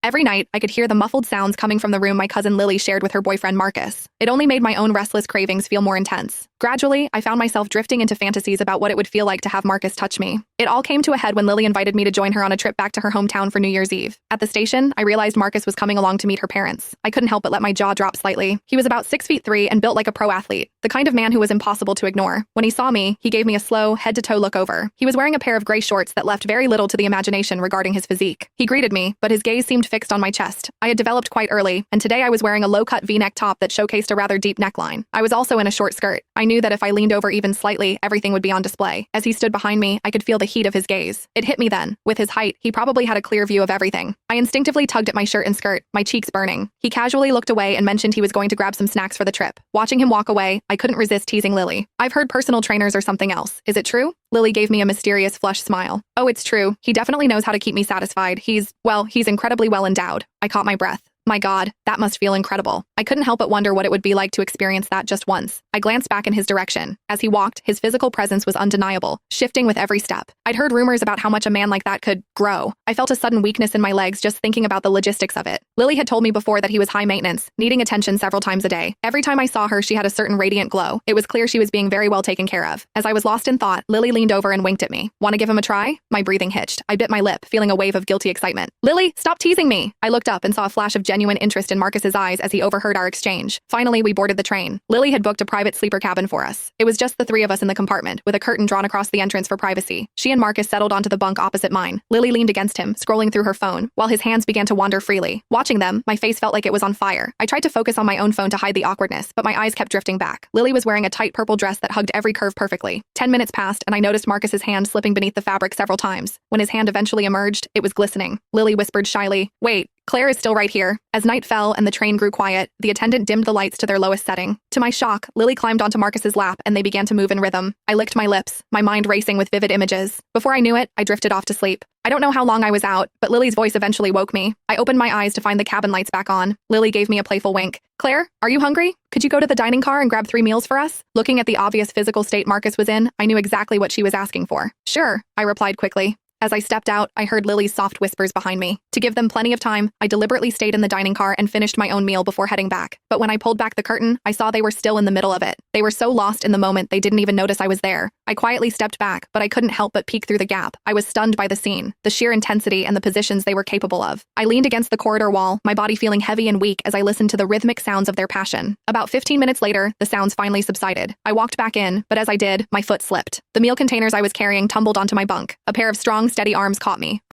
Every night, I could hear the muffled sounds coming from the room my cousin Lily shared with her boyfriend Marcus. It only made my own restless cravings feel more intense. Gradually, I found myself drifting into fantasies about what it would feel like to have Marcus touch me. It all came to a head when Lily invited me to join her on a trip back to her hometown for New Year's Eve. At the station, I realized Marcus was coming along to meet her parents. I couldn't help but let my jaw drop slightly. He was about 6'3" and built like a pro athlete, the kind of man who was impossible to ignore. When he saw me, he gave me a slow, head-to-toe look over. He was wearing a pair of gray shorts that left very little to the imagination regarding his physique. He greeted me, but his gaze seemed fixed on my chest. I had developed quite early, and today I was wearing a low-cut V-neck top that showcased a rather deep neckline. I was also in a short skirt. I knew that if I leaned over even slightly, everything would be on display. As he stood behind me, I could feel the heat of his gaze. It hit me then. With his height, he probably had a clear view of everything. I instinctively tugged at my shirt and skirt, my cheeks burning. He casually looked away and mentioned he was going to grab some snacks for the trip. Watching him walk away, I couldn't resist teasing Lily. "I've heard personal trainers or something else. Is it true?" Lily gave me a mysterious flush smile. "Oh, it's true. He definitely knows how to keep me satisfied. He's incredibly well endowed." I caught my breath. My God, that must feel incredible. I couldn't help but wonder what it would be like to experience that just once. I glanced back in his direction. As he walked, his physical presence was undeniable, shifting with every step. I'd heard rumors about how much a man like that could grow. I felt a sudden weakness in my legs just thinking about the logistics of it. Lily had told me before that he was high maintenance, needing attention several times a day. Every time I saw her, she had a certain radiant glow. It was clear she was being very well taken care of. As I was lost in thought, Lily leaned over and winked at me. "Want to give him a try?" My breathing hitched. I bit my lip, feeling a wave of guilty excitement. "Lily, stop teasing me!" I looked up and saw a flash of genuine interest in Marcus's eyes as he overheard our exchange. Finally, we boarded the train. Lily had booked a private sleeper cabin for us. It was just the three of us in the compartment, with a curtain drawn across the entrance for privacy. She and Marcus settled onto the bunk opposite mine. Lily leaned against him, scrolling through her phone, while his hands began to wander freely. Watching them, my face felt like it was on fire. I tried to focus on my own phone to hide the awkwardness, but my eyes kept drifting back. Lily was wearing a tight purple dress that hugged every curve perfectly. 10 minutes passed, and I noticed Marcus's hand slipping beneath the fabric several times. When his hand eventually emerged, it was glistening. Lily whispered shyly, "Wait, Claire is still right here." As night fell and the train grew quiet, the attendant dimmed the lights to their lowest setting. To my shock, Lily climbed onto Marcus's lap and they began to move in rhythm. I licked my lips, my mind racing with vivid images. Before I knew it, I drifted off to sleep. I don't know how long I was out, but Lily's voice eventually woke me. I opened my eyes to find the cabin lights back on. Lily gave me a playful wink. "Claire, are you hungry? Could you go to the dining car and grab 3 meals for us?" Looking at the obvious physical state Marcus was in, I knew exactly what she was asking for. "Sure," I replied quickly. As I stepped out, I heard Lily's soft whispers behind me. To give them plenty of time, I deliberately stayed in the dining car and finished my own meal before heading back. But when I pulled back the curtain, I saw they were still in the middle of it. They were so lost in the moment they didn't even notice I was there. I quietly stepped back, but I couldn't help but peek through the gap. I was stunned by the scene, the sheer intensity and the positions they were capable of. I leaned against the corridor wall, my body feeling heavy and weak as I listened to the rhythmic sounds of their passion. About 15 minutes later, the sounds finally subsided. I walked back in, but as I did, my foot slipped. The meal containers I was carrying tumbled onto my bunk. A pair of strong, steady arms caught me.